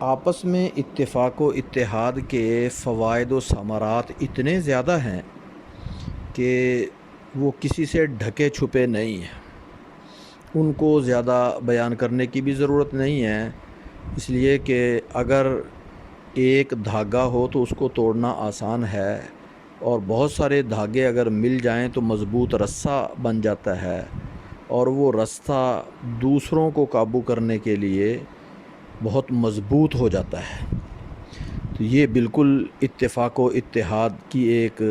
آپس میں اتفاق و اتحاد کے فوائد و ثمرات اتنے زیادہ ہیں کہ وہ کسی سے ڈھکے چھپے نہیں ہیں۔ ان کو زیادہ بیان کرنے کی بھی ضرورت نہیں ہے، اس لیے کہ اگر ایک دھاگا ہو تو اس کو توڑنا آسان ہے، اور بہت سارے دھاگے اگر مل جائیں تو مضبوط رسہ بن جاتا ہے، اور وہ رسہ دوسروں کو قابو کرنے کے لیے بہت مضبوط ہو جاتا ہے۔ تو یہ بالکل اتفاق و اتحاد کی ایک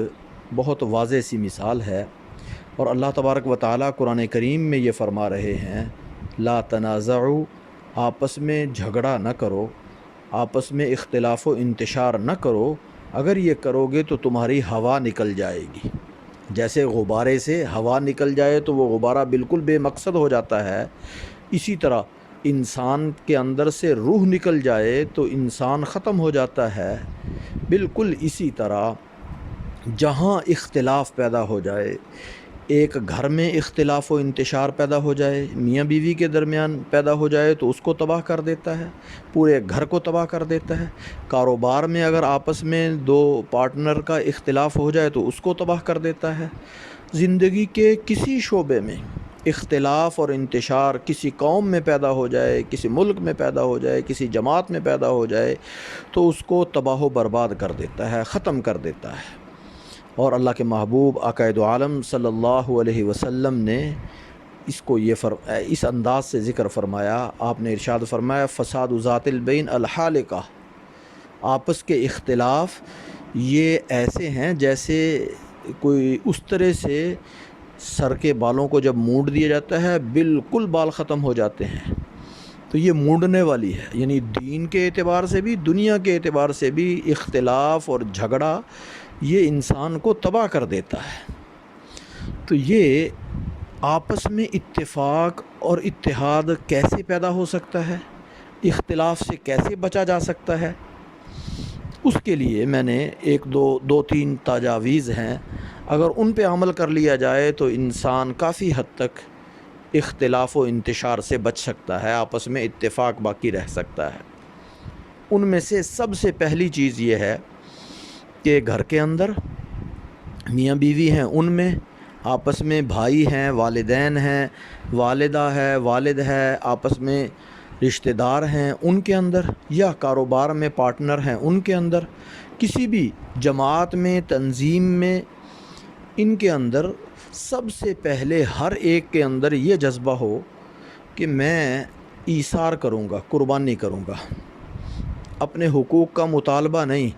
بہت واضح سی مثال ہے، اور اللہ تبارک و تعالیٰ قرآن کریم میں یہ فرما رہے ہیں، لا تنازعوا، آپس میں جھگڑا نہ کرو، آپس میں اختلاف و انتشار نہ کرو، اگر یہ کرو گے تو تمہاری ہوا نکل جائے گی۔ جیسے غبارے سے ہوا نکل جائے تو وہ غبارہ بالکل بے مقصد ہو جاتا ہے، اسی طرح انسان کے اندر سے روح نکل جائے تو انسان ختم ہو جاتا ہے۔ بالکل اسی طرح جہاں اختلاف پیدا ہو جائے، ایک گھر میں اختلاف و انتشار پیدا ہو جائے، میاں بیوی کے درمیان پیدا ہو جائے تو اس کو تباہ کر دیتا ہے، پورے گھر کو تباہ کر دیتا ہے۔ کاروبار میں اگر آپس میں دو پارٹنر کا اختلاف ہو جائے تو اس کو تباہ کر دیتا ہے۔ زندگی کے کسی شعبے میں اختلاف اور انتشار کسی قوم میں پیدا ہو جائے، کسی ملک میں پیدا ہو جائے، کسی جماعت میں پیدا ہو جائے تو اس کو تباہ و برباد کر دیتا ہے، ختم کر دیتا ہے۔ اور اللہ کے محبوب آقا دو عالم صلی اللہ علیہ وسلم نے اس کو اس انداز سے ذکر فرمایا۔ آپ نے ارشاد فرمایا، فساد ذات البین الحالقہ، آپس کے اختلاف یہ ایسے ہیں جیسے کوئی اس طرح سے سر کے بالوں کو جب مونڈ دیا جاتا ہے بالکل بال ختم ہو جاتے ہیں۔ تو یہ مونڈنے والی ہے، یعنی دین کے اعتبار سے بھی دنیا کے اعتبار سے بھی اختلاف اور جھگڑا یہ انسان کو تباہ کر دیتا ہے۔ تو یہ آپس میں اتفاق اور اتحاد کیسے پیدا ہو سکتا ہے، اختلاف سے کیسے بچا جا سکتا ہے، اس کے لیے میں نے دو تین تجاویز ہیں، اگر ان پہ عمل کر لیا جائے تو انسان کافی حد تک اختلاف و انتشار سے بچ سکتا ہے، آپس میں اتفاق باقی رہ سکتا ہے۔ ان میں سے سب سے پہلی چیز یہ ہے کہ گھر کے اندر میاں بیوی ہیں، ان میں آپس میں بھائی ہیں، والدین ہیں، والدہ ہے، والد ہے، آپس میں رشتہ دار ہیں، ان کے اندر، یا کاروبار میں پارٹنر ہیں ان کے اندر، کسی بھی جماعت میں، تنظیم میں، ان کے اندر سب سے پہلے ہر ایک کے اندر یہ جذبہ ہو کہ میں ایثار کروں گا، قربانی کروں گا، اپنے حقوق کا مطالبہ نہیں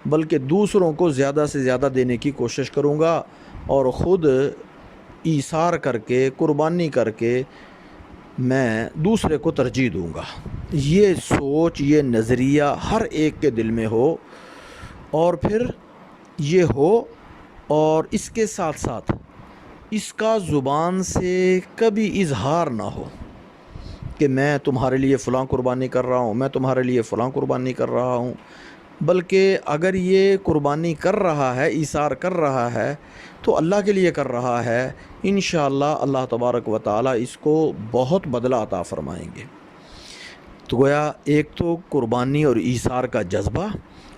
بلکہ دوسروں کو زیادہ سے زیادہ دینے کی کوشش کروں گا، اور خود ایثار کر کے، قربانی کر کے میں دوسرے کو ترجیح دوں گا۔ یہ سوچ، یہ نظریہ ہر ایک کے دل میں ہو، اور پھر یہ ہو، اور اس کے ساتھ ساتھ اس کا زبان سے کبھی اظہار نہ ہو کہ میں تمہارے لیے فلاں قربانی کر رہا ہوں، میں تمہارے لیے فلاں قربانی کر رہا ہوں، بلکہ اگر یہ قربانی کر رہا ہے، ایثار کر رہا ہے تو اللہ کے لیے کر رہا ہے، انشاءاللہ اللہ تبارک و تعالی اس کو بہت بدلہ عطا فرمائیں گے۔ تو گویا ایک تو قربانی اور ایثار کا جذبہ،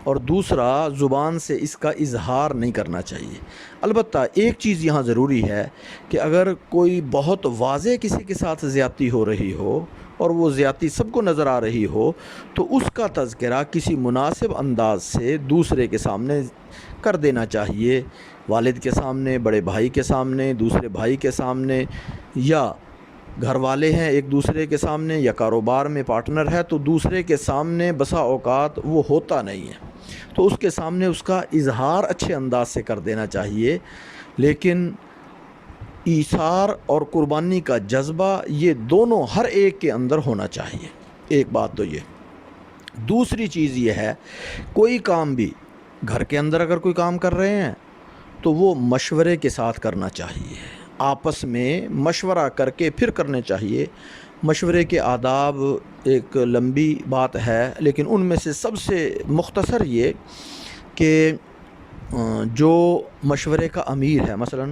اور دوسرا زبان سے اس کا اظہار نہیں کرنا چاہیے۔ البتہ ایک چیز یہاں ضروری ہے کہ اگر کوئی بہت واضح کسی کے ساتھ زیادتی ہو رہی ہو اور وہ زیادتی سب کو نظر آ رہی ہو تو اس کا تذکرہ کسی مناسب انداز سے دوسرے کے سامنے کر دینا چاہیے، والد کے سامنے، بڑے بھائی کے سامنے، دوسرے بھائی کے سامنے، یا گھر والے ہیں ایک دوسرے کے سامنے، یا کاروبار میں پارٹنر ہے تو دوسرے کے سامنے بسا اوقات وہ ہوتا نہیں ہے، تو اس کے سامنے اس کا اظہار اچھے انداز سے کر دینا چاہیے۔ لیکن ایثار اور قربانی کا جذبہ یہ دونوں ہر ایک کے اندر ہونا چاہیے۔ ایک بات تو یہ، دوسری چیز یہ ہے، کوئی کام بھی گھر کے اندر اگر کوئی کام کر رہے ہیں تو وہ مشورے کے ساتھ کرنا چاہیے، آپس میں مشورہ کر کے پھر کرنے چاہیے۔ مشورے کے آداب ایک لمبی بات ہے، لیکن ان میں سے سب سے مختصر یہ کہ جو مشورے کا امیر ہے، مثلا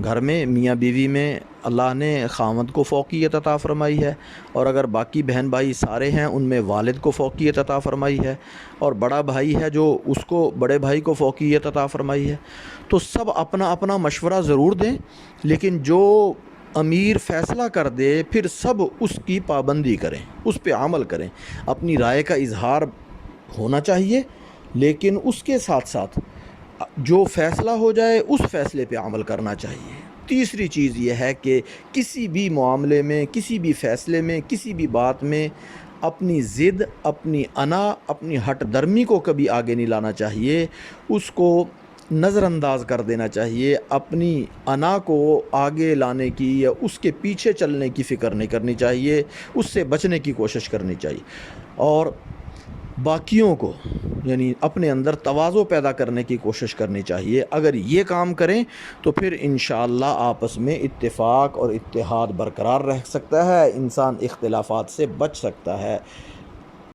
گھر میں میاں بیوی میں اللہ نے خاوند کو فوقیت عطا فرمائی ہے، اور اگر باقی بہن بھائی سارے ہیں ان میں والد کو فوقیت عطا فرمائی ہے، اور بڑا بھائی ہے جو اس کو بڑے بھائی کو فوقیت عطا فرمائی ہے، تو سب اپنا اپنا مشورہ ضرور دیں، لیکن جو امیر فیصلہ کر دے پھر سب اس کی پابندی کریں، اس پہ عمل کریں۔ اپنی رائے کا اظہار ہونا چاہیے، لیکن اس کے ساتھ ساتھ جو فیصلہ ہو جائے اس فیصلے پہ عمل کرنا چاہیے۔ تیسری چیز یہ ہے کہ کسی بھی معاملے میں، کسی بھی فیصلے میں، کسی بھی بات میں اپنی ضد، اپنی انا، اپنی ہٹ درمی کو کبھی آگے نہیں لانا چاہیے، اس کو نظر انداز کر دینا چاہیے، اپنی انا کو آگے لانے کی یا اس کے پیچھے چلنے کی فکر نہیں کرنی چاہیے، اس سے بچنے کی کوشش کرنی چاہیے، اور باقیوں کو یعنی اپنے اندر تواضع پیدا کرنے کی کوشش کرنی چاہیے۔ اگر یہ کام کریں تو پھر انشاءاللہ آپس میں اتفاق اور اتحاد برقرار رہ سکتا ہے، انسان اختلافات سے بچ سکتا ہے۔